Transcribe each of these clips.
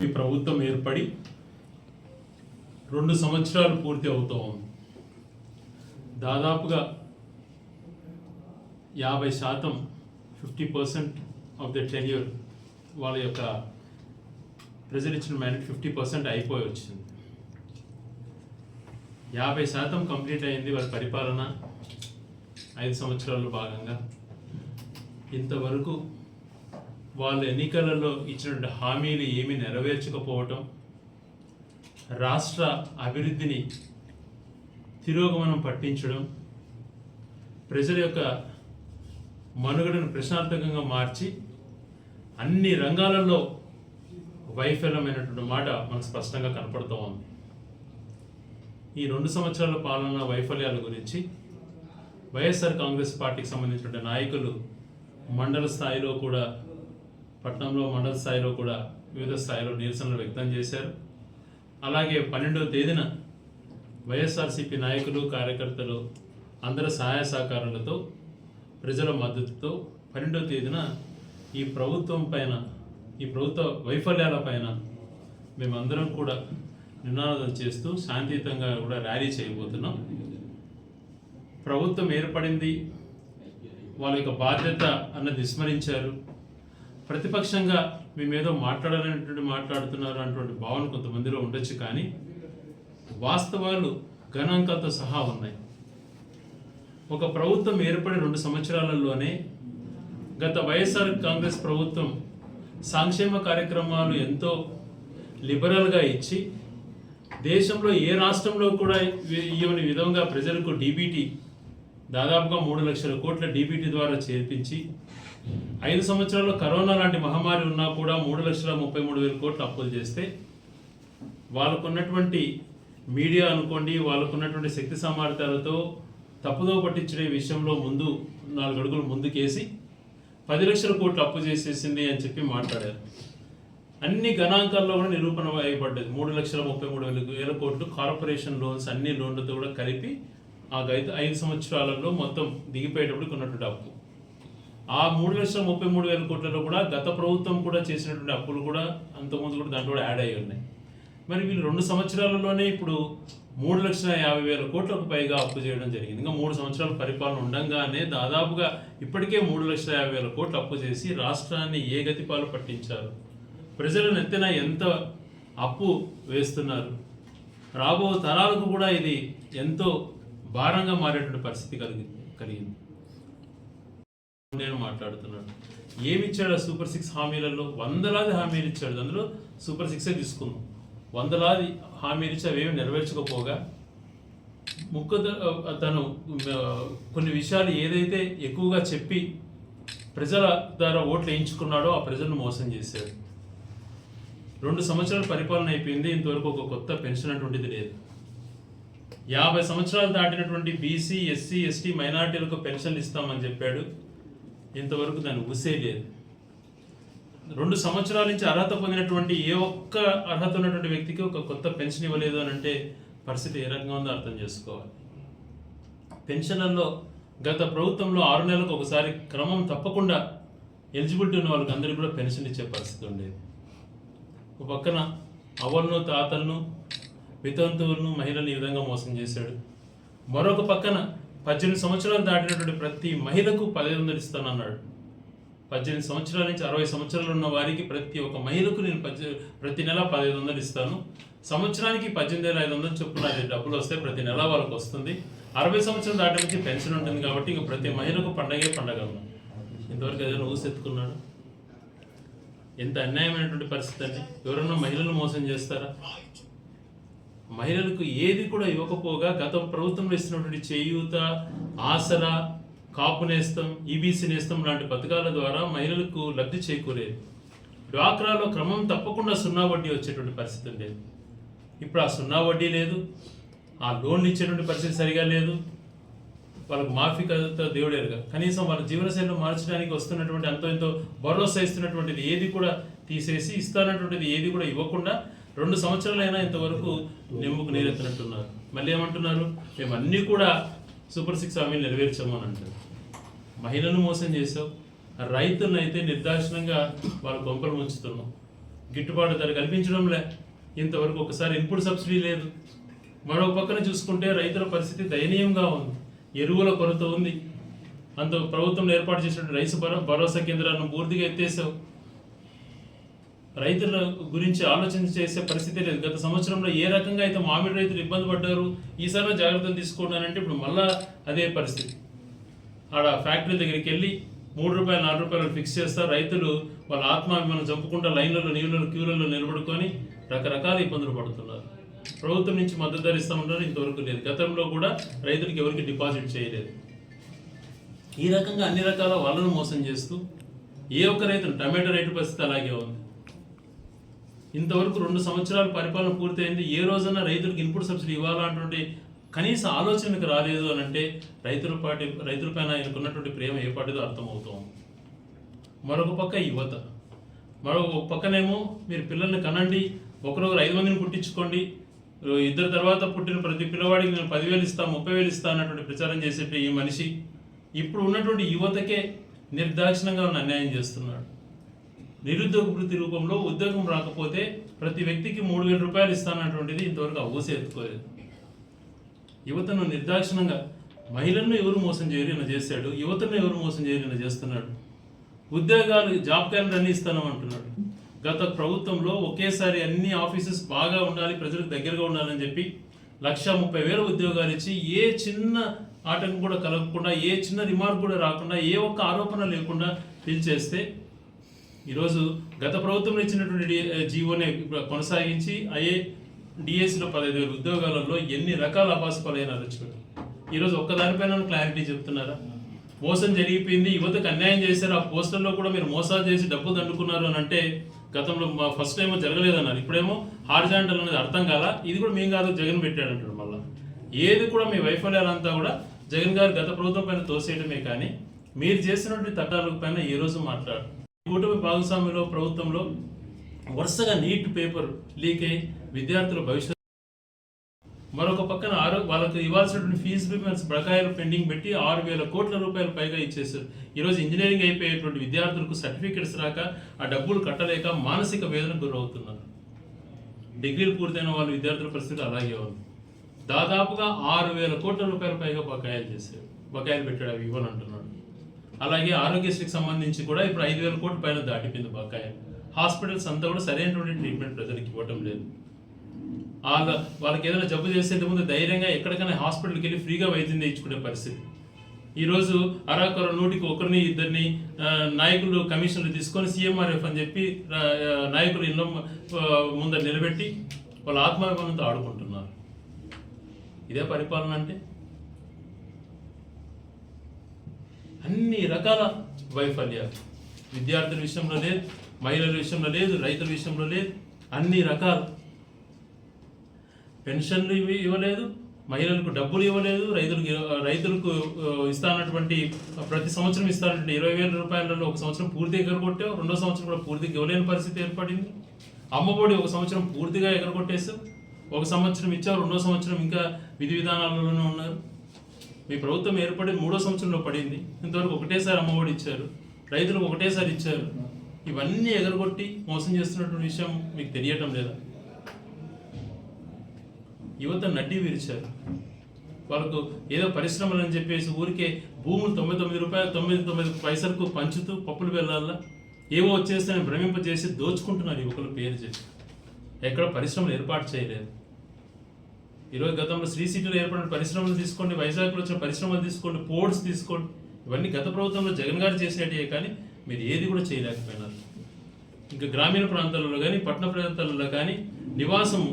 ఈ ప్రభుత్వం ఏర్పడి 2 సంవత్సరాలు పూర్తి అవుతూ ఉంది. దాదాపుగా 50% 50% ఆఫ్ ద టెన్యూర్ వాళ్ళ యొక్క ప్రజలు ఇచ్చిన మ్యాండేట్ 50% అయిపోయి వచ్చింది. 50% కంప్లీట్ అయింది వాళ్ళ పరిపాలన 5 సంవత్సరాల్లో భాగంగా. ఇంతవరకు వాళ్ళు ఎన్నికలలో ఇచ్చినటువంటి హామీలు ఏమీ నెరవేర్చకపోవటం, రాష్ట్ర అభివృద్ధిని తిరోగమనం పట్టించడం, ప్రజల యొక్క మనుగడను ప్రశ్నార్థకంగా మార్చి అన్ని రంగాలలో వైఫల్యమైనటువంటి మాట మనకు స్పష్టంగా కనపడుతూ ఉంది. ఈ 2 సంవత్సరాల పాలన వైఫల్యాల గురించి వైఎస్ఆర్ కాంగ్రెస్ పార్టీకి సంబంధించిన నాయకులు మండల స్థాయిలో కూడా, పట్టణంలో మండల స్థాయిలో కూడా వివిధ స్థాయిలో నిరసనలు వ్యక్తం చేశారు. అలాగే 12వ తేదీన వైఎస్ఆర్సీపీ నాయకులు, కార్యకర్తలు అందరి సహాయ సహకారాలతో, ప్రజల మద్దతుతో 12వ తేదీన ఈ ప్రభుత్వం పైన, ఈ ప్రభుత్వ వైఫల్యాల పైన మేమందరం కూడా నినాదం చేస్తూ శాంతియుతంగా కూడా ర్యాలీ చేయబోతున్నాం. ప్రభుత్వం ఏర్పడింది, వాళ్ళ యొక్క బాధ్యత అన్నది విస్మరించారు. ప్రతిపక్షంగా మేమేదో మాట్లాడుతున్నారు అన్నటువంటి భావన కొంతమందిలో ఉండొచ్చు, కానీ వాస్తవాలు గణాంకాలతో సహా ఉన్నాయి. ఒక ప్రభుత్వం ఏర్పడి 2 సంవత్సరాలలోనే గత వైఎస్ఆర్ కాంగ్రెస్ ప్రభుత్వం సంక్షేమ కార్యక్రమాలు ఎంతో లిబరల్గా ఇచ్చి, దేశంలో ఏ రాష్ట్రంలో కూడా ఇవ్వని విధంగా ప్రజలకు డీబీటీ దాదాపుగా 3 లక్షల కోట్ల డీబీటీ ద్వారా చేర్పించి, 5 సంవత్సరాల్లో కరోనా లాంటి మహమ్మారి ఉన్నా కూడా 3,33,000 కోట్లు అప్పులు చేస్తే, వాళ్ళకున్నటువంటి మీడియా అనుకోండి, వాళ్ళకున్నటువంటి శక్తి సామర్థ్యాలతో తప్పుదో పట్టించే విషయంలో ముందు 4 అడుగులు ముందుకేసి 10 లక్షల కోట్లు అప్పు చేసేసింది అని చెప్పి మాట్లాడారు. అన్ని గణాంకాల్లో కూడా నిరూపణ అయిపడ్డది. 3,33,000 కోట్లు కార్పొరేషన్ లోన్స్, అన్ని లోన్లతో కూడా కలిపి ఆ 5 సంవత్సరాలలో మొత్తం దిగిపోయేటప్పుడు ఉన్నటువంటి అప్పు. ఆ 3,33,000 కోట్లలో కూడా గత ప్రభుత్వం కూడా చేసినటువంటి అప్పులు కూడా అంతకుముందు కూడా దాంట్లో కూడా యాడ్ అయ్యి ఉన్నాయి. మరి వీళ్ళు 2 సంవత్సరాలలోనే ఇప్పుడు 3,50,000 కోట్లకు పైగా అప్పు చేయడం జరిగింది. ఇంకా 3 సంవత్సరాల పరిపాలన ఉండగానే దాదాపుగా ఇప్పటికే 3,50,000 కోట్లు అప్పు చేసి రాష్ట్రాన్ని ఏ గతిపాలు పట్టించారు, ప్రజలను ఎత్తిన ఎంత అప్పు వేస్తున్నారు, రాబో తరాలకు కూడా ఇది ఎంతో భారంగా మారేటువంటి పరిస్థితి కలిగింది. నేను మాట్లాడుతున్నాను, ఏమిచ్చాడు సూపర్ 6 హామీలలో? వందలాది హామీలు ఇచ్చాడు. అందులో సూపర్ 6 తీసుకుందాం. వందలాది హామీలు ఇచ్చి అవేమి నెరవేర్చకపోగా, తను కొన్ని విషయాలు ఏదైతే ఎక్కువగా చెప్పి ప్రజల ద్వారా ఓట్లు వేయించుకున్నాడో ఆ ప్రజలను మోసం చేశాడు. 2 సంవత్సరాల పరిపాలన అయిపోయింది, ఇంతవరకు ఒక కొత్త పెన్షన్ అటువంటిది లేదు. 50 సంవత్సరాలు దాటినటువంటి బీసీ, ఎస్సీ, ఎస్టీ, మైనార్టీలకు పెన్షన్లు ఇస్తామని చెప్పాడు. ఇంతవరకు దాన్ని ఊసే లేదు. 2 సంవత్సరాల నుంచి అర్హత పొందినటువంటి ఏ ఒక్క అర్హత ఉన్నటువంటి వ్యక్తికి ఒక కొత్త పెన్షన్ ఇవ్వలేదు అని అంటే పరిస్థితి ఏ రకంగా ఉందో అర్థం చేసుకోవాలి. పెన్షన్లలో గత ప్రభుత్వంలో 6 నెలలకు ఒకసారి క్రమం తప్పకుండా ఎలిజిబిలిటీ ఉన్న వాళ్ళకి అందరికీ కూడా పెన్షన్ ఇచ్చే పరిస్థితి ఉండేది. ఒక పక్కన అవ్వలను, తాతలను, వితంతువులను, మహిళలను ఈ విధంగా మోసం చేశాడు. మరొక పక్కన 18 సంవత్సరాలు దాటినటువంటి ప్రతి మహిళకు 1,500 ఇస్తానన్నాడు. 18 సంవత్సరాల నుంచి 60 సంవత్సరాలు ఉన్న వారికి ప్రతి ఒక్క మహిళకు నేను ప్రతి నెల 1,500 ఇస్తాను. సంవత్సరానికి 18,500 చొప్పున డబ్బులు వస్తే ప్రతి నెల వాళ్ళకు వస్తుంది. 60 సంవత్సరాలు దాటడానికి పెన్షన్ ఉంటుంది కాబట్టి ఇంక ప్రతి మహిళకు పండగే పండగ. ఇంతవరకు ఏదైనా ఊసెత్తుకున్నాడు? ఎంత అన్యాయమైనటువంటి పరిస్థితి అండి. ఎవరన్నా మహిళలను మోసం చేస్తారా? మహిళలకు ఏది కూడా ఇవ్వకపోగా గత ప్రభుత్వంలో ఇస్తున్నటువంటి చేయూత, ఆసరా, కాపు నేస్తం, ఈబీసీ నేస్తం లాంటి పథకాల ద్వారా మహిళలకు లబ్ధి చేకూరేది. డ్వాక్రాలో క్రమం తప్పకుండా 0 వడ్డీ వచ్చేటువంటి పరిస్థితి ఉండేది. ఇప్పుడు ఆ 0 వడ్డీ లేదు, ఆ లోన్లు ఇచ్చేటువంటి పరిస్థితి సరిగా లేదు. వాళ్ళకు మాఫీ కథ దేవుడేరుగా కనీసం వాళ్ళ జీవనశైలిలో మార్చడానికి వస్తున్నటువంటి అంతో ఎంతో భరోసా ఇస్తున్నటువంటిది ఏది కూడా తీసేసి, ఇస్తానటువంటిది ఏది కూడా ఇవ్వకుండా 2 సంవత్సరాలైనా ఇంతవరకు నిమ్ముకు నీరెత్తినట్టున్నారు. మళ్ళీ ఏమంటున్నారు? మేము అన్నీ కూడా సూపర్ 6 హామీలు నెరవేర్చాము అని అంటారు. మహిళలను మోసం చేసావు, రైతులను అయితే నిర్దాక్షిణంగా వాళ్ళ గొంపలు ముంచుతున్నాం. గిట్టుబాటు ధర కల్పించడంలే, ఇంతవరకు ఒకసారి ఇన్పుట్ సబ్సిడీ లేదు. మరో పక్కన చూసుకుంటే రైతుల పరిస్థితి దయనీయంగా ఉంది. ఎరువుల కొరత ఉంది. అంత ప్రభుత్వం ఏర్పాటు చేసినటువంటి రైతు భరోసా కేంద్రాలను పూర్తిగా ఎత్తేసావు. రైతుల గురించి ఆలోచన చేసే పరిస్థితి లేదు. గత సంవత్సరంలో ఏ రకంగా అయితే మామిడి రైతులు ఇబ్బంది పడ్డారు, ఈసారి జాగ్రత్తలు తీసుకున్నానంటే ఇప్పుడు మళ్ళా అదే పరిస్థితి. ఆడ ఫ్యాక్టరీ దగ్గరికి వెళ్ళి 3 రూపాయలు 4 రూపాయలు ఫిక్స్ చేస్తారు. రైతులు వాళ్ళ ఆత్మాభిమానం చంపుకుంటా లైన్లలో నీళ్ళలో క్యూలలో నిలబడుకొని రకరకాల ఇబ్బందులు పడుతున్నారు. ప్రభుత్వం నుంచి మద్దతు ధర ఇస్తామంటారు, ఇంతవరకు లేదు. గతంలో కూడా రైతులకు ఎవరికి డిపాజిట్ చేయలేదు. ఈ రకంగా అన్ని రకాల వాళ్ళను మోసం చేస్తూ ఏ ఒక్క రైతు టమాటో రేటు పరిస్థితి అలాగే ఉంది. ఇంతవరకు 2 సంవత్సరాల పరిపాలన పూర్తయింది. ఏ రోజైనా రైతులకు ఇన్పుట్ సబ్సిడీ ఇవ్వాలన్నటువంటి కనీస ఆలోచనకు రాలేదు అని అంటే రైతులపైన ఆయనకున్నటువంటి ప్రేమ ఏ పాటిదో అర్థమవుతాం. మరొక పక్క యువత, మరొక పక్కనేమో మీరు పిల్లల్ని కనండి, ఒకరొకరు 5 మందిని పుట్టించుకోండి, 2 తర్వాత పుట్టిన ప్రతి పిల్లవాడికి నేను 10,000 ఇస్తా 30,000 ఇస్తా అన్నటువంటి ప్రచారం చేసేట ఈ మనిషి ఇప్పుడు ఉన్నటువంటి యువతకే నిర్దాక్షిణంగా ఉన్న అన్యాయం చేస్తున్నాడు. నిరుద్యోగ వృత్తి రూపంలో ఉద్యోగం రాకపోతే ప్రతి వ్యక్తికి 3,000 రూపాయలు ఇస్తానటువంటిది ఇంతవరకు అవసరం ఎత్తుకోలేదు. యువతను నిర్దాక్షిణంగా, మహిళలను ఎవరు మోసం చేయరు చేశాడు, యువతను ఎవరు మోసం చేయరు చేస్తున్నాడు. ఉద్యోగాలు జాబ్ క్యాలెండర్ అన్ని ఇస్తానంటున్నాడు. గత ప్రభుత్వంలో ఒకేసారి అన్ని ఆఫీసెస్ బాగా ఉండాలి, ప్రజలకు దగ్గరగా ఉండాలని చెప్పి 1,30,000 ఉద్యోగాలు ఇచ్చి ఏ చిన్న ఆటంకం కూడా కలగకుండా, ఏ చిన్న రిమార్క్ కూడా రాకుండా, ఏ ఒక్క ఆరోపణ లేకుండా పిలిచేస్తే ఈరోజు గత ప్రభుత్వం ఇచ్చినటువంటి జీవోనే కొనసాగించి డిఎస్సిలో 15,000 ఉద్యోగాలలో ఎన్ని రకాల అపాసపాలైనారో చూడండి. ఈరోజు ఒక్కదానిపైన క్లారిటీ చెప్తున్నారా? మోసం జరిగిపోయింది, యువతకు అన్యాయం చేశారు, ఆ పోస్టర్లో కూడా మీరు మోసాలు చేసి డబ్బులు దండుకున్నారు అని అంటే గతంలో ఫస్ట్ టైం జరగలేదన్నారు, ఇప్పుడేమో హారిజాంటల్ అనేది అర్థం కాల. ఇది కూడా మేము కాదు, జగన్ పెట్టాడంటాడు. మళ్ళీ ఏది కూడా మీ వైఫల్యాలంతా కూడా జగన్ గారు గత ప్రభుత్వం పైన తోసేయడమే కానీ మీరు చేసినటువంటి చట్టాల పైన ఏ రోజు మాట్లాడు. కూటమి భాగస్వామ్యంలో ప్రభుత్వంలో వరుసగా నీట్ పేపర్ లీక్ అయి విద్యార్థుల భవిష్యత్తు, మరొక పక్కన వాళ్ళకు ఇవ్వాల్సినటువంటి ఫీజు పేమెంట్స్ బకాయిలు పెండింగ్ పెట్టి 6,000 కోట్ల రూపాయలు పైగా ఇచ్చేసారు. ఈరోజు ఇంజనీరింగ్ అయిపోయేటువంటి విద్యార్థులకు సర్టిఫికెట్స్ రాక ఆ డబ్బులు కట్టలేక మానసిక వేదనకు గురవుతున్నారు. డిగ్రీలు పూర్తయిన వాళ్ళ విద్యార్థుల పరిస్థితి అలాగే ఉంది. దాదాపుగా 6,000 కోట్ల రూపాయల పైగా బకాయిలు పెట్టాడు, అవి ఇవ్వనంటున్నాడు. అలాగే ఆరోగ్యశ్రీకి సంబంధించి కూడా ఇప్పుడు 5,000 కోట్ల పైన దాటిపోయింది బకాయిలు. హాస్పిటల్స్ అంతా కూడా సరైనటువంటి ట్రీట్మెంట్ ప్రజలకు ఇవ్వటం లేదు. వాళ్ళకి ఏదైనా జబ్బు చేసేంత ముందు ధైర్యంగా ఎక్కడికైనా హాస్పిటల్కి వెళ్ళి ఫ్రీగా వైద్యం చేయించుకునే పరిస్థితి. ఈరోజు అరాకొర 100కి 1-2 నాయకులు కమిషన్లు తీసుకొని CMRF అని చెప్పి నాయకులు ఇళ్ళ ముందర నిలబెట్టి వాళ్ళ ఆత్మాభిమానంతో ఆడుకుంటున్నారు. ఇదే పరిపాలన అంటే? అన్ని రకాల వైఫల్యాలు విద్యార్థుల విషయంలో లేదు, మహిళల విషయంలో లేదు, రైతుల విషయంలో లేదు. అన్ని రకాల పెన్షన్లు ఇవ్వలేదు, మహిళలకు డబ్బులు ఇవ్వలేదు, రైతులకు ఇస్తానటువంటి ప్రతి సంవత్సరం ఇస్తానటువంటి 20,000 రూపాయలలో ఒక సంవత్సరం పూర్తిగా ఎగరగొట్టావు, 2వ సంవత్సరం కూడా పూర్తిగా ఇవ్వలేని పరిస్థితి ఏర్పడింది. అమ్మఒడి ఒక సంవత్సరం పూర్తిగా ఎగరగొట్టేస్తావు, ఒక సంవత్సరం ఇచ్చావు, 2వ సంవత్సరం ఇంకా విధి విధానాలలోనే ఉన్నారు. మీ ప్రభుత్వం ఏర్పడి 3వ సంవత్సరంలో పడింది, ఇంతవరకు ఒకటేసారి అమ్మఒడి ఇచ్చారు, రైతులకు ఒకటేసారి ఇచ్చారు. ఇవన్నీ ఎగరగొట్టి మోసం చేస్తున్నటువంటి విషయం మీకు తెలియటం లేదా? యువత నడ్డి విరిచారు. వాళ్ళకు ఏదో పరిశ్రమలు అని చెప్పేసి ఊరికే భూములు 99 రూపాయలు 99 పైసలకు పంచుతూ పప్పులు వెళ్ళాలా ఏవో వచ్చేస్తే భ్రమింపజేసి దోచుకుంటున్నారు యువకుల పేరు చేసి. ఎక్కడ పరిశ్రమలు ఏర్పాటు చేయలేదు. ఈరోజు గతంలో శ్రీ సిటీలో ఏర్పడిన పరిశ్రమలు తీసుకోండి, వైజాగ్లో వచ్చిన పరిశ్రమలు తీసుకోండి, పోర్ట్స్ తీసుకోండి, ఇవన్నీ గత ప్రభుత్వంలో జగన్ గారు చేసినట్టే కానీ మీరు ఏది కూడా చేయలేకపోయినారు. ఇంకా గ్రామీణ ప్రాంతాలలో కానీ పట్టణ ప్రాంతాలలో కానీ నివాసము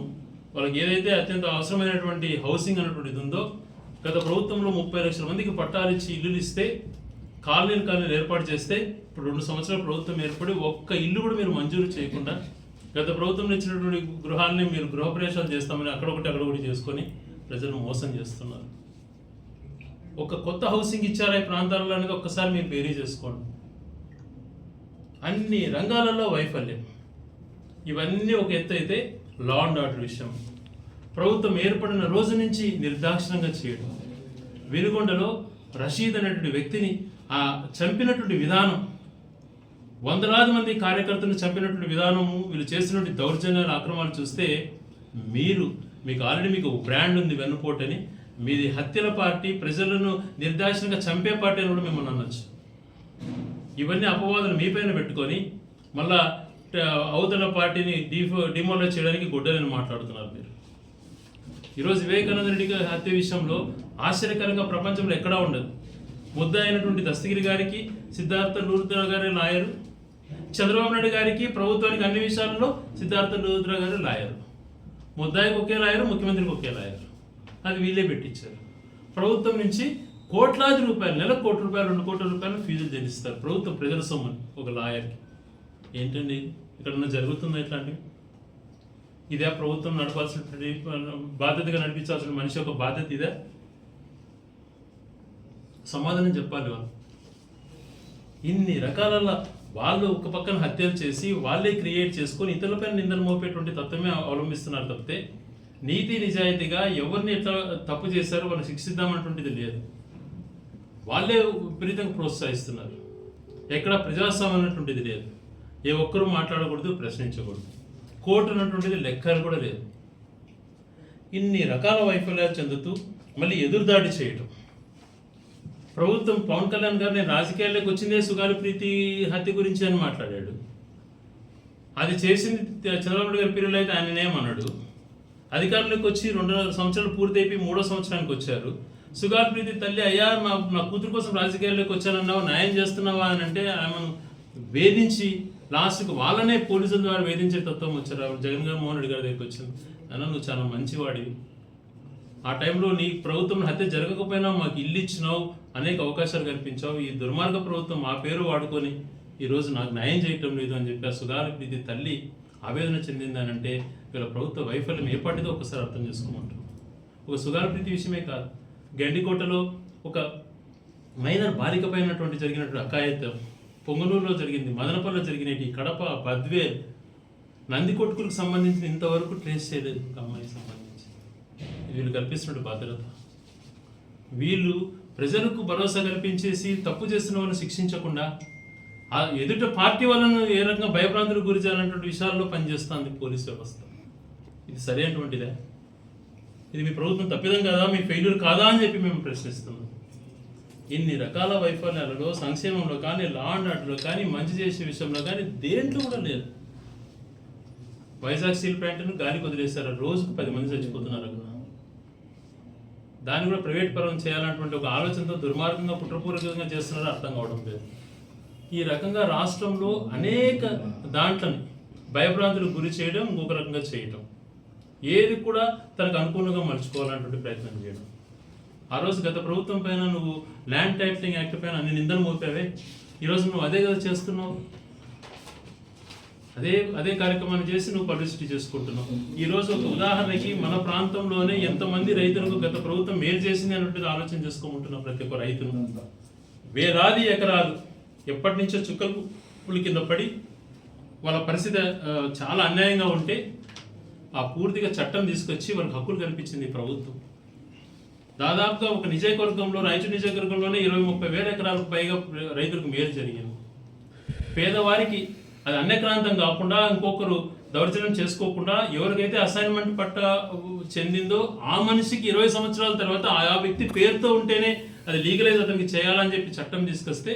వాళ్ళకి ఏదైతే అత్యంత అవసరమైనటువంటి హౌసింగ్ అనేటువంటిది ఉందో గత ప్రభుత్వంలో 30 లక్షల మందికి పట్టాలు ఇచ్చి ఇల్లులు ఇస్తే కాలనీలు ఏర్పాటు చేస్తే ఇప్పుడు 2 సంవత్సరాల ప్రభుత్వం ఏర్పడి ఒక్క ఇల్లు కూడా మీరు మంజూరు చేయకుండా గత ప్రభుత్వంలో ఇచ్చినటువంటి గృహాలని మీరు గృహప్రవేశాలు చేస్తామని అక్కడొకటి చేసుకొని ప్రజలను మోసం చేస్తున్నారు. ఒక కొత్త హౌసింగ్ ఇచ్చారా ఈ ప్రాంతాలలో అనేది ఒక్కసారి మీరు బేరీ చేసుకోండి. అన్ని రంగాలలో వైఫల్యం. ఇవన్నీ ఒక ఎత్తు అయితే లా అండ్ ఆర్డర్ విషయం ప్రభుత్వం ఏర్పడిన రోజు నుంచి నిర్దాక్షిణంగా చేయడం, వెనుగొండలో రషీద్ అనేటువంటి వ్యక్తిని చంపినటువంటి విధానం వందలాది మంది కార్యకర్తలను చంపినటువంటి విధానము, వీళ్ళు చేసినటువంటి దౌర్జన్యాలు, అక్రమాలు చూస్తే మీకు ఆల్రెడీ మీకు బ్రాండ్ ఉంది వెన్నుపోటని. మీది హత్యల పార్టీ, ప్రజలను నిర్దాక్షిణంగా చంపే పార్టీ అని కూడా మిమ్మల్ని అనొచ్చు. ఇవన్నీ అపవాదులు మీపైన పెట్టుకొని మళ్ళా అవతల పార్టీని డిమోలైజ్ చేయడానికి గుడ్డలని మాట్లాడుతున్నారు మీరు. ఈరోజు వివేకానంద రెడ్డి గారి హత్య విషయంలో ఆశ్చర్యకరంగా ప్రపంచంలో ఎక్కడా ఉండదు. ముద్ద అయినటువంటి దస్తగిరి గారికి సిద్ధార్థ లూథ్రా గారి లాయరు, చంద్రబాబు నాయుడు గారికి ప్రభుత్వానికి అన్ని విషయాల్లో సిద్ధార్థ లూథ్రా గారి లాయరు. ముద్దాయికి ఒకే లాయరు, ముఖ్యమంత్రికి ఒకే లాయరు. అది వీళ్ళే పెట్టించారు. ప్రభుత్వం నుంచి కోట్లాది రూపాయలు, నెలకు ₹1 కోటి, ₹2 కోట్ల ఫీజులు చెల్లిస్తారు ప్రభుత్వం ప్రజల సొమ్మని ఒక లాయర్కి. ఏంటండి ఇక్కడ జరుగుతుందా ఇట్లాంటివి? ఇదే ప్రభుత్వం నడపాల్సిన బాధ్యతగా నడిపించాల్సిన మనిషి ఒక బాధ్యత ఇదే? సమాధానం చెప్పాలి వాళ్ళు. ఇన్ని రకాల వాళ్ళు ఒక పక్కన హత్యలు చేసి వాళ్ళే క్రియేట్ చేసుకొని ఇతరులపైన నిందలు మోపేటువంటి తత్వమే అవలంబిస్తున్నారు తప్పితే నీతి నిజాయితీగా ఎవరిని ఎట్లా తప్పు చేశారో వాళ్ళు శిక్షిద్దామన్నటువంటిది లేదు. వాళ్ళే విపరీతంగా ప్రోత్సహిస్తున్నారు. ఎక్కడ ప్రజాస్వామ్యం అన్నటువంటిది లేదు. ఏ ఒక్కరూ మాట్లాడకూడదు, ప్రశ్నించకూడదు. కోర్టు అన్నటువంటిది లెక్కలు కూడా లేదు. ఇన్ని రకాల వైఫల్యాలు చెందుతూ మళ్ళీ ఎదురుదాడి చేయటం. ప్రభుత్వం పవన్ కళ్యాణ్ గారు నేను రాజకీయాల్లోకి వచ్చిందే సుగాలి ప్రీతి హత్య గురించి అని మాట్లాడాడు. అది చేసింది చంద్రబాబు గారి పీరియడ్లో అయితే ఆయననేమన్నాడు. అధికారంలోకి వచ్చి 2 సంవత్సరాలు పూర్తయిపోయి 3వ సంవత్సరానికి వచ్చారు. సుగాలి ప్రీతి తల్లి, అయ్యా నా కూతురు కోసం రాజకీయాల్లోకి వచ్చానన్నావు, న్యాయం చేస్తున్నావా అని అంటే ఆమెను వేధించి లాస్ట్కి వాళ్ళనే పోలీసుల ద్వారా వేధించే తత్వం వచ్చారు. జగన్మోహన్ రెడ్డి గారి దగ్గరికి వచ్చింది. అన్న నువ్వు చాలా మంచివాడివి, ఆ టైంలో నీ ప్రభుత్వం హత్య జరగకపోయినా మాకు ఇల్లు ఇచ్చినావు, అనేక అవకాశాలు కల్పించావు. ఈ దుర్మార్గ ప్రభుత్వం మా పేరు వాడుకొని ఈరోజు నాకు న్యాయం చేయటం లేదు అని చెప్పి ఆ సుగాలి ప్రీతి తల్లి ఆవేదన చెందిందని అంటే వీళ్ళ ప్రభుత్వ వైఫల్యం ఏ పాటిదో ఒకసారి అర్థం చేసుకోమంటారు. ఒక సుగాలి ప్రీతి విషయమే కాదు, గండికోటలో ఒక మైనర్ బాలిక పైనటువంటి జరిగినటువంటి అకాయత్యం, పొంగనూరులో జరిగింది, మదనపల్లిలో జరిగినవి, కడప, బద్వేల్, నందికొట్కులకు సంబంధించిన ఇంతవరకు ట్రేస్ చేయలేదు. ఒక అమ్మాయికి సంబంధించి వీళ్ళు కల్పిస్తున్న భద్రత, వీళ్ళు ప్రజలకు భరోసా కల్పించేసి తప్పు చేస్తున్న వాళ్ళని శిక్షించకుండా ఆ ఎదుట పార్టీ వాళ్ళను ఏ రకంగా భయభ్రాంతులకు గురి చేయాలన్నటువంటి విషయాల్లో పనిచేస్తుంది పోలీస్ వ్యవస్థ. ఇది సరైనటువంటిదే? ఇది మీ ప్రభుత్వం తప్పిదం కదా, మీ ఫెయిల్యూర్ కాదా అని చెప్పి మేము ప్రశ్నిస్తున్నాం. ఇన్ని రకాల వైఫల్యాలలో సంక్షేమంలో కానీ, లా అండ్ ఆర్డర్లో కానీ, మంచి చేసే విషయంలో కానీ దేంట్లో కూడా లేదు. వైజాగ్ స్టీల్ ప్లాంట్ను గాలికి వదిలేశారు, రోజుకు 10 మంది చచ్చిపోతున్నారు. దాన్ని కూడా ప్రైవేట్ పరం చేయాలన్నటువంటి ఒక ఆలోచనతో దుర్మార్గంగా కుట్రపూర్వకంగా చేస్తున్నారో అర్థం కావడం లేదు. ఈ రకంగా రాష్ట్రంలో అనేక దాంట్లని భయభ్రాంతులకు గురి చేయడం, ఇంకొక రకంగా చేయడం, ఏది కూడా తనకు అనుకూలంగా మలుచుకోవాలన్నటువంటి ప్రయత్నం చేయడం. ఆ రోజు గత ప్రభుత్వం పైన నువ్వు ల్యాండ్ టైటిలింగ్ యాక్ట్ పైన అన్ని నిందలు మోపావే, ఈరోజు నువ్వు అదే కదా చేస్తున్నావు. అదే కార్యక్రమాన్ని చేసి నువ్వు పబ్లిసిటీ చేసుకుంటున్నావు. ఈరోజు ఒక ఉదాహరణకి మన ప్రాంతంలోనే ఎంతమంది రైతులకు గత ప్రభుత్వం మేలు చేసింది అన్నట్టు ఆలోచన చేసుకోమంటున్నావు. ప్రతి ఒక్క రైతును వేలాది ఎకరాలు ఎప్పటి నుంచో చుక్కల కింద పడి వాళ్ళ పరిస్థితి చాలా అన్యాయంగా ఉంటే ఆ పూర్తిగా చట్టం తీసుకొచ్చి వాళ్ళకి హక్కులు కల్పించింది ప్రభుత్వం. దాదాపుగా ఒక నియోజకవర్గంలో, రాయచూరు నియోజకవర్గంలోనే 20-30 వేల ఎకరాలకు పైగా రైతులకు మేలు జరిగింది. పేదవారికి అది అన్యక్రాంతం కాకుండా, ఇంకొకరు దౌర్జన్యం చేసుకోకుండా, ఎవరికైతే అసైన్మెంట్ పట్ట చెందిందో ఆ మనిషికి 20 సంవత్సరాల తర్వాత ఆ వ్యక్తి పేరుతో ఉంటేనే అది లీగలైజ్ అతనికి చేయాలని చెప్పి చట్టం తీసుకొస్తే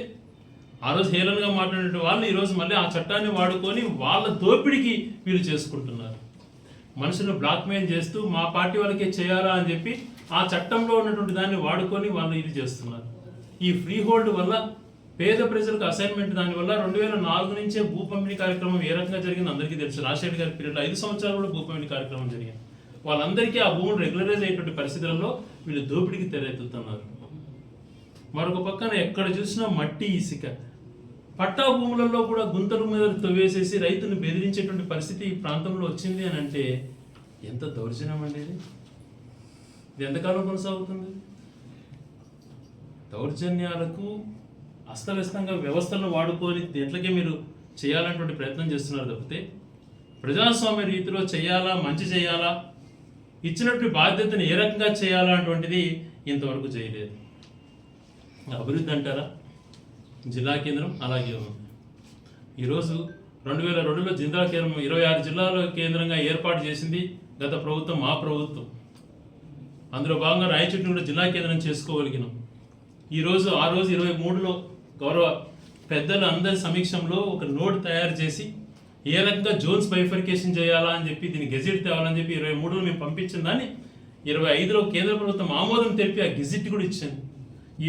ఆ రోజు హేళనగా మాట్లాడిన వాళ్ళు ఈరోజు మళ్ళీ ఆ చట్టాన్ని వాడుకొని వాళ్ళ దోపిడికి వీళ్ళు చేసుకుంటున్నారు. మనుషులను బ్లాక్మెయిల్ చేస్తూ మా పార్టీ వాళ్ళకే చేయాలా అని చెప్పి ఆ చట్టంలో ఉన్నటువంటి దాన్ని వాడుకొని వాళ్ళు ఇది చేస్తున్నారు. ఈ ఫ్రీ హోల్డ్ వల్ల పేద ప్రజలకు అసైన్మెంట్, దానివల్ల 2004 నుంచే భూ పంపిణీ కార్యక్రమం ఏ రకంగా జరిగింది అందరికీ తెలుసు. రాజశేఖర్ గారి పీరియడ్లో 5 సంవత్సరాలు కూడా భూ పంపిణీ కార్యక్రమం జరిగింది. వాళ్ళందరికీ ఆ భూములు రెగ్యులరైజ్ అయ్యేటువంటి పరిస్థితులలో వీళ్ళు దోపిడికి తెరెత్తుతున్నారు. మరొక పక్కన ఎక్కడ చూసినా మట్టి, ఇసుక, పట్టా భూములలో కూడా గుంతల మీద తవ్వేసేసి రైతును బెదిరించేటువంటి పరిస్థితి ఈ ప్రాంతంలో వచ్చింది అని అంటే ఎంత దౌర్జన్యం అండి ఇది ఎంతకాలం కొనసాగుతుంది? దౌర్జన్యాలకు అస్తవ్యస్తంగా వ్యవస్థలను వాడుకొని ఎట్లకే మీరు చేయాలన్నటువంటి ప్రయత్నం చేస్తున్నారు తప్పితే ప్రజాస్వామ్య రీతిలో చేయాలా, మంచి చేయాలా, ఇచ్చినటువంటి బాధ్యతను ఏ రకంగా చేయాలా అటువంటిది ఇంతవరకు చేయలేదు. అభివృద్ధి అంటారా? జిల్లా కేంద్రం అలాగే ఉంది. ఈరోజు 2002లో జిల్లా కేంద్రం 26 జిల్లాల కేంద్రంగా ఏర్పాటు చేసింది గత ప్రభుత్వం, మా ప్రభుత్వం. అందులో భాగంగా రాయచోటిని కూడా జిల్లా కేంద్రం చేసుకోగలిగినాం. ఈరోజు ఆ రోజు 23లో గౌరవ పెద్దలు అందరి సమీక్షంలో ఒక నోట్ తయారు చేసి ఏ రకంగా జోన్స్ బైఫర్కేషన్ చేయాలా అని చెప్పి దీన్ని గెజిట్ తేవాలని చెప్పి 23లో మేము పంపించిన దాన్ని 25లో కేంద్ర ప్రభుత్వం ఆమోదం తెలిపి ఆ గెజిట్ కూడా ఇచ్చింది.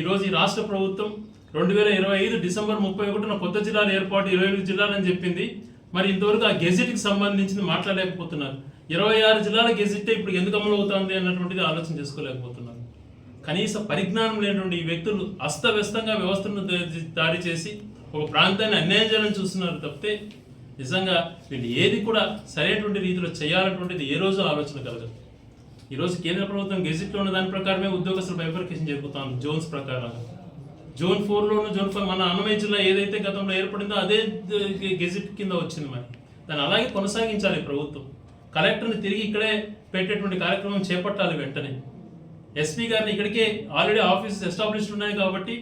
ఈరోజు ఈ రాష్ట్ర ప్రభుత్వం 2025 డిసెంబర్ 31న కొత్త జిల్లాలు ఏర్పాటు 28 జిల్లాలని చెప్పింది. మరి ఇంతవరకు ఆ గెజిట్కి సంబంధించింది మాట్లాడలేకపోతున్నారు. 26 జిల్లాల గెజిట్ ఇప్పుడు ఎందుకు అమలు అవుతుంది అన్నటువంటిది ఆలోచన చేసుకోలేకపోతున్నారు. కనీస పరిజ్ఞానం లేనటువంటి ఈ వ్యక్తులు అస్తవ్యస్తంగా వ్యవస్థను దారి చేసి ఒక ప్రాంతాన్ని అన్యాయం చేయాలని చూస్తున్నారు తప్పితే నిజంగా వీళ్ళు ఏది కూడా సరైనటువంటి రీతిలో చేయాలన్నటువంటిది ఏ రోజు ఆలోచన కలగదు. ఈరోజు కేంద్ర ప్రభుత్వం గెజిట్లో ఉన్న దాని ప్రకారమే ఉద్యోగస్తులు బైఫర్కేషన్ జరుగుతాం జోన్స్ ప్రకారంగా. జోన్ 4లోను జోన్ 5 మన అన్నమయ్య జిల్లా ఏదైతే గతంలో ఏర్పడిందో అదే గెజిట్ కింద వచ్చింది. మరి దాన్ని అలాగే కొనసాగించాలి ప్రభుత్వం. కలెక్టర్ని తిరిగి ఇక్కడే పెట్టేటువంటి కార్యక్రమం చేపట్టాలి వెంటనే. ఎస్పీ గారిని ఇక్కడికే ఆల్రెడీ ఆఫీసెస్ ఎస్టాబ్లిష్డ్ ఉన్నాయి కాబట్టి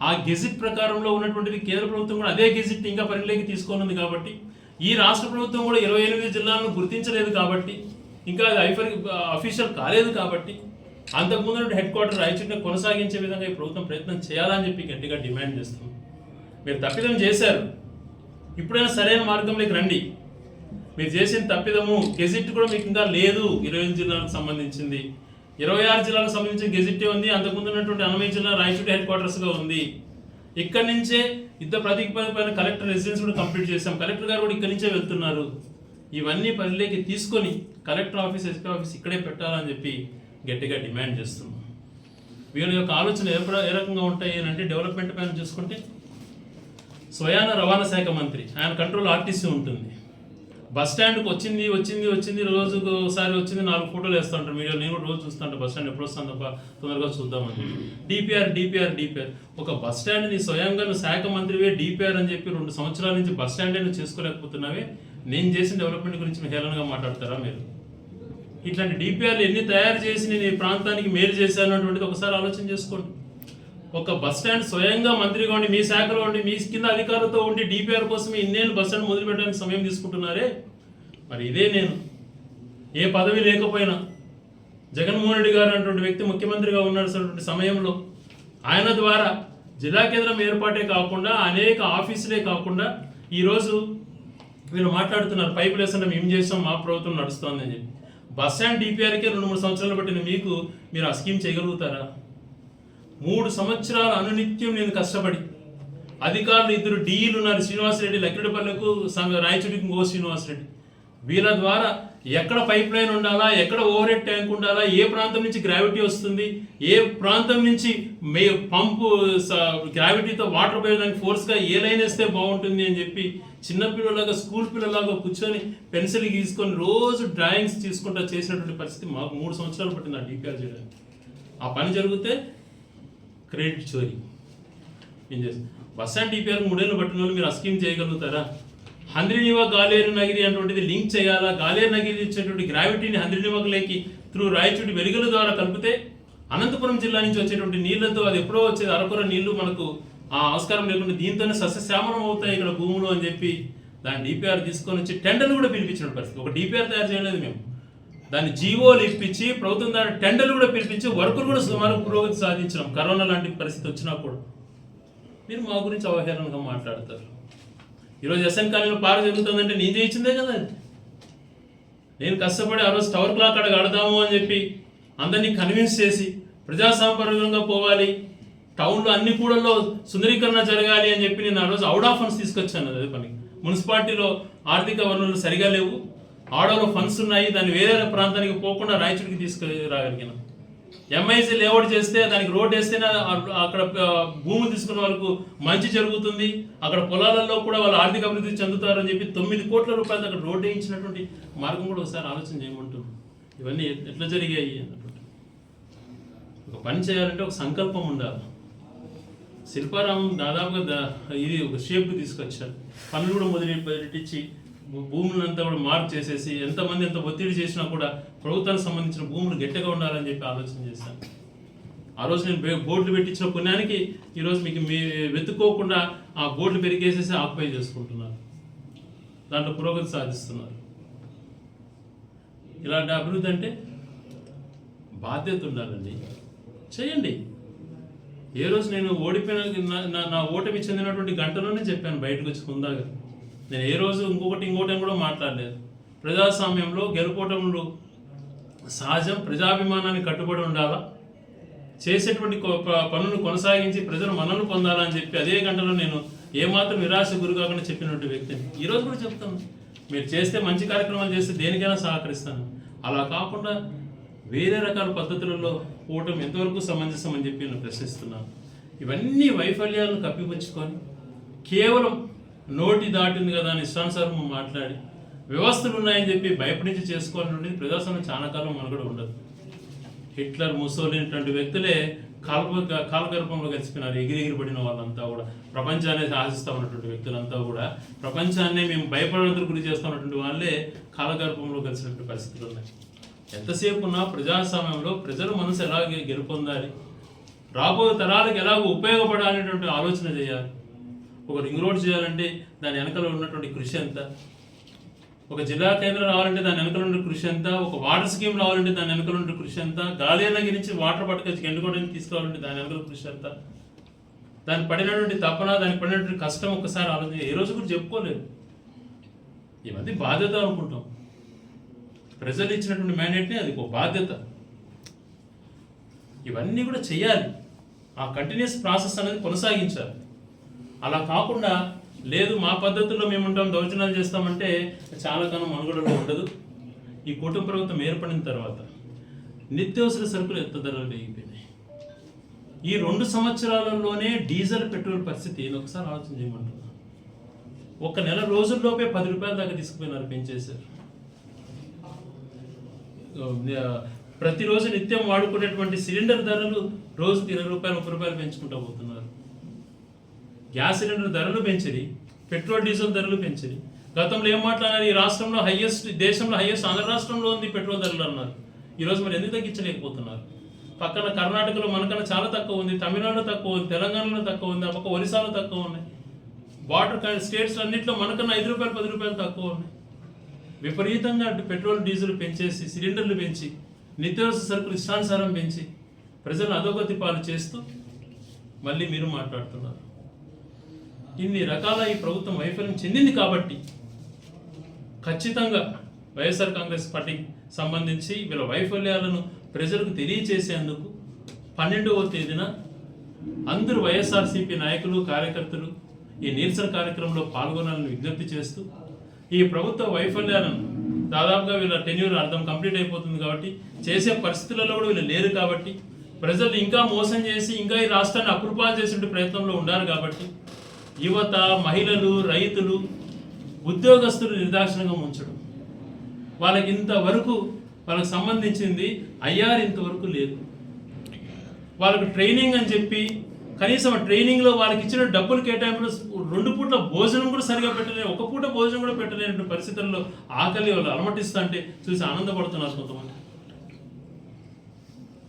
ఆ గెజిట్ ప్రకారంలో ఉన్నటువంటిది కేంద్ర ప్రభుత్వం కూడా అదే గెజిట్ ఇంకా పరిగణలోకి తీసుకోనుంది కాబట్టి ఈ రాష్ట్ర ప్రభుత్వం కూడా 28 జిల్లాలను గుర్తించలేదు కాబట్టి ఇంకా అది అఫీషియల్ కాలేదు కాబట్టి అంతకుముందు హెడ్ క్వార్టర్ రాయచోటిని కొనసాగించే విధంగా ఈ ప్రభుత్వం ప్రయత్నం చేయాలని చెప్పి గట్టిగా డిమాండ్ చేస్తున్నాం. మీరు తప్పిదం చేశారు, ఇప్పుడైనా సరైన మార్గంలోకి రండి. మీరు చేసిన తప్పిదము గెజిట్ కూడా మీకు ఇంకా లేదు. 28 జిల్లాలకు సంబంధించింది 26 జిల్లాలకు సంబంధించిన గెజిట్టే ఉంది. అంతకుముందు ఉన్నటువంటి అన్నమయ్య జిల్లా రాయచోటి హెడ్ క్వార్టర్స్గా ఉంది. ఇక్కడి నుంచే ప్రతిపాదన కలెక్టర్ రెసిడెన్స్ కూడా కంప్లీట్ చేశాం. కలెక్టర్ గారు కూడా ఇక్కడి నుంచే వెళ్తున్నారు. ఇవన్నీ పరిధిలోకి తీసుకొని కలెక్టర్ ఆఫీస్, ఎస్పీ ఆఫీస్ ఇక్కడే పెట్టాలని చెప్పి గట్టిగా డిమాండ్ చేస్తున్నాం. వీళ్ళ యొక్క ఆలోచన ఏ రకంగా ఉంటాయి అని అంటే డెవలప్మెంట్ పైన చూసుకుంటే స్వయాన రవాణా శాఖ మంత్రి, ఆయన కంట్రోల్ ఆర్టీసీ ఉంటుంది. బస్ స్టాండ్కి వచ్చింది రోజుకు ఒకసారి వచ్చింది 4 ఫోటోలు వేస్తూ ఉంటారు మీడియా. నేను కూడా రోజు చూస్తుంటాను బస్ స్టాండ్ ఎప్పుడు వస్తాను తొందరగా చూద్దామని. డిపిఆర్ ఒక బస్ స్టాండ్ని స్వయంగా నువ్వు శాఖ మంత్రివే డిపిఆర్ అని చెప్పి 2 సంవత్సరాల నుంచి బస్ స్టాండే నువ్వు చేసుకోలేకపోతున్నావే. నేను చేసిన డెవలప్మెంట్ గురించి హేళనగా మాట్లాడతారా మీరు? ఇట్లాంటి డిపిఆర్లు ఎన్ని తయారు చేసి నేను ఈ ప్రాంతానికి మేలు చేశాను అటువంటిది ఒకసారి ఆలోచన చేసుకోండి. ఒక బస్ స్టాండ్ స్వయంగా మంత్రిగా ఉండి మీ శాఖలో ఉండి మీ కింద అధికారులతో ఉండి డిపిఆర్ కోసం ఇన్నేళ్ళు బస్ స్టాండ్ మొదలు పెట్టడానికి సమయం తీసుకుంటున్నారే. మరి ఇదే నేను ఏ పదవి లేకపోయినా జగన్మోహన్ రెడ్డి గారు అటువంటి వ్యక్తి ముఖ్యమంత్రిగా ఉన్నటువంటి సమయంలో ఆయన ద్వారా జిల్లా కేంద్రం ఏర్పాటే కాకుండా అనేక ఆఫీసులే కాకుండా ఈరోజు వీళ్ళు మాట్లాడుతున్నారు పైపులు వేస్తుంటే మేము చేస్తాం మా ప్రభుత్వం నడుస్తుంది అని చెప్పి. బస్ స్టాండ్ డిపిఆర్కే 2-3 సంవత్సరాలు పట్టిన మీరు ఆ స్కీమ్ చేయగలుగుతారా? 3 సంవత్సరాలు అనునిత్యం నేను కష్టపడి అధికారులు 2 డీఈలు ఉన్నారు, శ్రీనివాసరెడ్డి లక్కిరెడ్డిపల్లెకు రాయచోటికి ఇంకో శ్రీనివాసరెడ్డి. వీళ్ళ ద్వారా ఎక్కడ పైప్ లైన్ ఉండాలా, ఎక్కడ ఓవర్ హెడ్ ట్యాంక్ ఉండాలా, ఏ ప్రాంతం నుంచి గ్రావిటీ వస్తుంది, ఏ ప్రాంతం నుంచి పంపు గ్రావిటీతో వాటర్ పోయడానికి ఫోర్స్గా ఏ లైన్ వేస్తే బాగుంటుంది అని చెప్పి చిన్నపిల్లలాగా స్కూల్ పిల్లలాగా కూర్చొని పెన్సిల్ తీసుకొని రోజు డ్రాయింగ్స్ తీసుకుంటా చేసినటువంటి పరిస్థితి మాకు 3 సంవత్సరాలు పట్టింది ఆ డిపిఆర్ చేయడానికి. ఆ పని జరిగితే క్రెడిట్ చోరీ ఏం చేస్తాం. బస్ స్టాండ్ డిపిఆర్ 3 ఏళ్ళు పట్టిన వాళ్ళు మీరు ఆ స్కీమ్ చేయగలుగుతారా? హంద్రీనివా గాలేరు నగిరి అటువంటిది లింక్ చేయాలా? గాలేరు నగిరి ఇచ్చేటువంటి గ్రావిటీని హంద్రీనివాకి త్రూ రాయచోటి వెలుగుల ద్వారా కలిపితే అనంతపురం జిల్లా నుంచి వచ్చేటువంటి నీళ్లతో అది ఎప్పుడో వచ్చేది అరకొర నీళ్లు మనకు ఆ ఆస్కారం లేకుండా దీంతోనే సస్యశ్యామలం అవుతాయి ఇక్కడ భూములు అని చెప్పి దాని డిపిఆర్ తీసుకొని వచ్చి టెండర్లు కూడా పిలిపించిన పరిస్థితి. ఒక డిపిఆర్ తయారు చేయలేదు మేము, దాన్ని జీవోలు ఇప్పించి ప్రభుత్వం దాని టెండర్లు కూడా పిలిపించి వర్కులు కూడా సుమారు పురోగతి సాధించినాం. కరోనా లాంటి పరిస్థితి వచ్చినా కూడా మీరు మా గురించి అవహేళనగా మాట్లాడతారు. ఈరోజు ఎస్ఎన్ కాలనీలో పార్క్ జరుగుతుందంటే నేను చేయించిందే కదా. నేను కష్టపడి ఆ రోజు టవర్ క్లాక్ అక్కడ కడదాము అని చెప్పి అందరినీ కన్విన్స్ చేసి ప్రజాసంపర్కంగా పోవాలి, టౌన్లో అన్ని కూడల్లో సుందరీకరణ జరగాలి అని చెప్పి నేను ఆ రోజు అవుట్ ఆఫ్ ఫండ్స్ తీసుకొచ్చాను. అదే పని మున్సిపాలిటీలో ఆర్థిక వనరులు సరిగా లేవు, ఆడోలో ఫండ్స్ ఉన్నాయి, దాన్ని వేరే ప్రాంతానికి పోకుండా రాయచోటికి తీసుకురాగలిగిన. ఎంఐసీ లేఅవుట్ చేస్తే దానికి రోడ్ వేస్తేనే అక్కడ భూములు తీసుకున్న వాళ్ళకు మంచి జరుగుతుంది, అక్కడ పొలాలలో కూడా వాళ్ళు ఆర్థిక అభివృద్ధి చెందుతారు అని చెప్పి 9 కోట్ల రూపాయలు అక్కడ రోడ్ వేయించినటువంటి మార్గం కూడా ఒకసారి ఆలోచన చేయమంటున్నాం. ఇవన్నీ ఎట్లా జరిగాయి అన్నటువంటి ఒక పని చేయాలంటే ఒక సంకల్పం ఉండాలి. శిల్పారామం దాదాపుగా ఇది ఒక షేప్ తీసుకొచ్చారు, పనులు కూడా మొదలెట్టించి భూములంతా కూడా మార్క్ చేసేసి ఎంతమంది ఎంత ఒత్తిడి చేసినా కూడా ప్రభుత్వానికి సంబంధించిన భూములు గట్టిగా ఉండాలని చెప్పి ఆలోచన చేశాను. ఆ రోజు నేను బోర్డులు పెట్టించిన పుణ్యానికి ఈరోజు మీకు వెతుక్కోకుండా ఆ బోర్డులు పెరిగేసేసి ఆక్యుపై చేసుకుంటున్నారు. దాంట్లో పురోగతి సాధిస్తున్నారు. ఇలాంటి అభివృద్ధి అంటే బాధ్యత ఉండాలండి, చేయండి. ఏ రోజు నేను ఓడిపోయిన నా ఓటమి చెందినటువంటి గంటలోనే చెప్పాను బయటకు వచ్చి ముందాగా. నేను ఏ రోజు ఇంకోటి అని కూడా మాట్లాడలేదు. ప్రజాస్వామ్యంలో గెలుపోవటంలో సహజం, ప్రజాభిమానాన్ని కట్టుబడి ఉండాలా, చేసేటువంటి పనులను కొనసాగించి ప్రజలు మనల్ని పొందాలని చెప్పి అదే గంటలో నేను ఏమాత్రం నిరాశ గురి కాకుండా చెప్పినటువంటి వ్యక్తిని ఈరోజు కూడా చెప్తాను. మీరు చేస్తే మంచి కార్యక్రమాలు చేస్తే దేనికైనా సహకరిస్తాను. అలా కాకుండా వేరే రకాల పద్ధతులలో ఓటమి ఎంతవరకు సమంజసం అని చెప్పి నేను ప్రశ్నిస్తున్నాను. ఇవన్నీ వైఫల్యాలను కప్పిపుచ్చుకొని కేవలం నోటి దాటింది కదా అని ఇష్టానుసారం మాట్లాడి వ్యవస్థలు ఉన్నాయని చెప్పి భయపడించి చేసుకోవాలని ప్రజాస్వామ్యం చాలా కాలం మనకు ఉండదు. హిట్లర్, ముసోలిని ఇటువంటి వ్యక్తులే కాలగర్భంలో కలిసిపోయినారు. ఎగిరిపడిన వాళ్ళంతా కూడా ప్రపంచాన్ని ఆశిస్తా ఉన్నటువంటి వ్యక్తులంతా కూడా ప్రపంచాన్ని మేము భయపడేందుకు గురి చేస్తూ ఉన్నటువంటి వాళ్ళే కాలగర్భంలో కలిసినటువంటి పరిస్థితులు ఉన్నాయి. ఎంతసేపు ఉన్నా ప్రజాస్వామ్యంలో ప్రజల మనసు ఎలా గెలుపొందాలి, రాబోయే తరాలకు ఎలాగో ఉపయోగపడాలనేటువంటి ఆలోచన చేయాలి. ఒక రింగ్ రోడ్ చేయాలంటే దాని వెనకలో ఉన్నటువంటి కృషి ఎంత, ఒక జిల్లా కేంద్రం రావాలంటే దాని వెనకల ఉండే కృషి ఎంత, ఒక వాటర్ స్కీమ్ రావాలంటే దాని వెనకల ఉండే కృషి ఎంత, గాలేనగిరి నుంచి వాటర్ పట్టుకొచ్చి గెండుకోవడానికి తీసుకురావాలంటే దాని వెనకల కృషి ఎంత, దాని పడినటువంటి తపన, దానికి పడినటువంటి కష్టం ఒక్కసారి ఆలోచన ఏ రోజు కూడా చెప్పుకోలేదు. ఇవన్నీ బాధ్యత అనుకుంటాం. ప్రజలు ఇచ్చినటువంటి మ్యాండేట్ని అది ఒక బాధ్యత. ఇవన్నీ కూడా చేయాలి. ఆ కంటిన్యూస్ ప్రాసెస్ అనేది కొనసాగించాలి. అలా కాకుండా లేదు మా పద్ధతుల్లో మేము ఉంటాం, దౌర్జన్యాలు చేస్తామంటే చాలా కాలం మనుగడలో ఉండదు. ఈ కుటుంబ ప్రభుత్వం ఏర్పడిన తర్వాత నిత్యావసర సరుకులు ఎంత ధరలు పెరిగిపోయినాయి. ఈ 2 సంవత్సరాలలోనే డీజిల్, పెట్రోల్ పరిస్థితి ఒకసారి ఆలోచన చేయమంటున్నా. ఒక నెల రోజుల్లోపే 10 రూపాయల దాకా తీసుకుపోయినారు, పెంచేశారు. ప్రతిరోజు నిత్యం వాడుకునేటువంటి సిలిండర్ ధరలు రోజుకి 20 రూపాయలు, 30 రూపాయలు పెంచుకుంటూ పోతున్నారు. గ్యాస్ సిలిండర్ ధరలు పెంచిరి, పెట్రోల్ డీజిల్ ధరలు పెంచిరి. గతంలో ఏం మాట్లాడారు, ఈ రాష్ట్రంలో దేశంలో హైయెస్ట్ ఆంధ్ర రాష్ట్రంలో ఉంది పెట్రోల్ ధరలు అన్నారు. ఈరోజు మరి ఎందుకు తగ్గించలేకపోతున్నారు? పక్కన కర్ణాటకలో మనకన్నా చాలా తక్కువ ఉంది, తమిళనాడులో తక్కువ ఉంది, తెలంగాణలో తక్కువ ఉంది, పక్క ఒరిస్సాలో తక్కువ ఉన్నాయి. బార్డర్ స్టేట్స్ అన్నింటిలో మనకన్నా 5 రూపాయలు, 10 రూపాయలు తక్కువ ఉన్నాయి. విపరీతంగా పెట్రోల్ డీజిల్ పెంచేసి, సిలిండర్లు పెంచి, నిత్యావసర సరుకులు ఇష్టానుసారం పెంచి ప్రజలను అధోగతి పాలు చేస్తూ మళ్ళీ మీరు మాట్లాడుతున్నారు. ఇన్ని రకాల ఈ ప్రభుత్వం వైఫల్యం చెందింది కాబట్టి ఖచ్చితంగా వైఎస్ఆర్ కాంగ్రెస్ పార్టీకి సంబంధించి వీళ్ళ వైఫల్యాలను ప్రజలకు తెలియచేసేందుకు 12వ తేదీన అందరూ వైఎస్ఆర్సీపీ నాయకులు, కార్యకర్తలు ఈ నిరసన కార్యక్రమంలో పాల్గొనాలని విజ్ఞప్తి చేస్తూ, ఈ ప్రభుత్వ వైఫల్యాలను దాదాపుగా వీళ్ళ టెన్యూర్ అర్థం కంప్లీట్ అయిపోతుంది కాబట్టి చేసే పరిస్థితులలో కూడా వీళ్ళు లేరు కాబట్టి ప్రజలు ఇంకా మోసం చేసి ఇంకా ఈ రాష్ట్రాన్ని అప్రూపాలు చేసే ప్రయత్నంలో ఉన్నారు కాబట్టి యువత, మహిళలు, రైతులు, ఉద్యోగస్తులు నిర్దాక్షిణంగా ఉంచడం, వాళ్ళకి ఇంతవరకు వాళ్ళకి సంబంధించింది ఐఆర్ ఇంతవరకు లేదు. వాళ్ళకు ట్రైనింగ్ అని చెప్పి కనీసం ట్రైనింగ్లో వాళ్ళకి ఇచ్చిన డబ్బులు కేటాయింపులు 2 పూట్ల భోజనం కూడా సరిగా పెట్టలేని, 1 పూట భోజనం కూడా పెట్టలేని పరిస్థితుల్లో ఆకలి వాళ్ళు అలమటిస్తా అంటే చూసి ఆనందపడుతున్నారు కొంతమంది.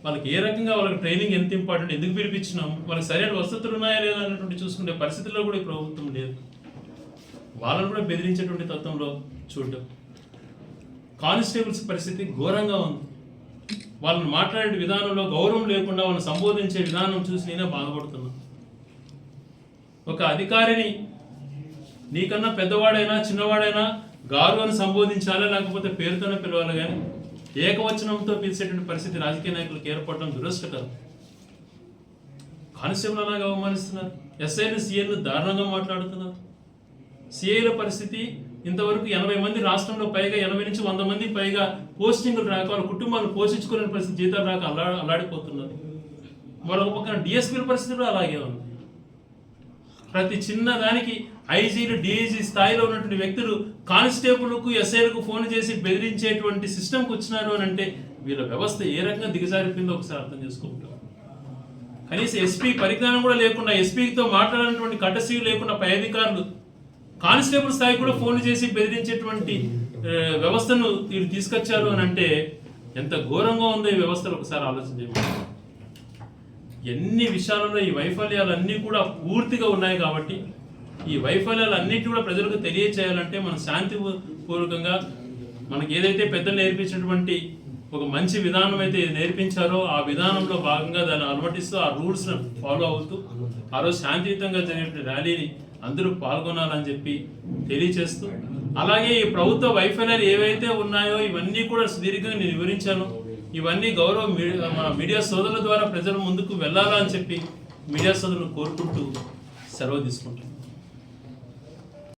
వాళ్ళకి ఏ రకంగా వాళ్ళకి ట్రైనింగ్ ఎంత ఇంపార్టెంట్, ఎందుకు పిలిపించినాం, వాళ్ళకి సరైన వసతులు ఉన్నాయా లేదా అన్నటువంటి చూసుకునే పరిస్థితుల్లో కూడా ఈ ప్రభుత్వం లేదు. వాళ్ళని కూడా బెదిరించేటువంటి తత్వంలో చూడడం. కానిస్టేబుల్స్ పరిస్థితి ఘోరంగా ఉంది. వాళ్ళని మాట్లాడే విధానంలో గౌరవం లేకుండా వాళ్ళని సంబోధించే విధానం చూసి నేనే బాధపడుతున్నా. ఒక అధికారిని నీకన్నా పెద్దవాడైనా చిన్నవాడైనా గారు అని సంబోధించాలా, లేకపోతే పేరుతోనే పిలవాలి, కానీ ఏకవచనంతో పిలిచేటువంటి పరిస్థితి రాజకీయ నాయకులకు ఏర్పడడం దురదృష్టకరం. కానిస్టేబుల్ అలాగే అవమానిస్తున్నారు, ఎస్ఐలు, సీఏలు దారుణంగా మాట్లాడుతున్నారు. సీఐల పరిస్థితి ఇంతవరకు 80 మంది రాష్ట్రంలో పైగా 80 నుంచి 100 మంది పైగా పోస్టింగ్లు రాక వాళ్ళ కుటుంబాలు పోషించుకునే పరిస్థితి, జీతాలు రాక అల్లాడిపోతున్నారు. మరొక పక్కన డిఎస్పీల పరిస్థితి కూడా అలాగే ఉంది. ప్రతి చిన్న దానికి ఐజీలు, డిఐజీ స్థాయిలో ఉన్నటువంటి వ్యక్తులు కానిస్టేబుల్కు, ఎస్ఐలకు ఫోన్ చేసి బెదిరించేటువంటి సిస్టమ్కి వచ్చినారు అని అంటే వీళ్ళ వ్యవస్థ ఏ రకంగా దిగజారిపోయిందో ఒకసారి అర్థం చేసుకుంటాం. కనీసం ఎస్పీ పరిజ్ఞానం కూడా లేకుండా, ఎస్పీతో మాట్లాడినటువంటి కట్టసీ లేకుండా పై అధికారులు కానిస్టేబుల్ స్థాయి కూడా ఫోన్ చేసి బెదిరించేటువంటి వ్యవస్థను వీళ్ళు తీసుకొచ్చారు అని అంటే ఎంత ఘోరంగా ఉందో ఈ వ్యవస్థలు ఒకసారి ఆలోచన చేయాలి. ఎన్ని విషయాలలో ఈ వైఫల్యాలన్నీ కూడా పూర్తిగా ఉన్నాయి కాబట్టి ఈ వైఫల్యాలు అన్నిటి కూడా ప్రజలకు తెలియచేయాలంటే మనం శాంతిపూర్వకంగా మనకి ఏదైతే పెద్దలు నేర్పించినటువంటి ఒక మంచి విధానం అయితే నేర్పించారో ఆ విధానంలో భాగంగా దాన్ని అనుమతిస్తూ ఆ రూల్స్ ఫాలో అవుతూ ఆ రోజు శాంతియుతంగా జరిగిన ర్యాలీని అందరూ పాల్గొనాలని చెప్పి తెలియచేస్తూ, అలాగే ఈ ప్రభుత్వ వైఫల్యాలు ఏవైతే ఉన్నాయో ఇవన్నీ కూడా సుదీర్ఘంగా నేను వివరించాను. ఇవన్నీ మన మీడియా సోదరుల ద్వారా ప్రజల ముందుకు వెళ్ళాలని చెప్పి మీడియా సోదరులను కోరుకుంటూ సెలవు తీసుకుంటాను.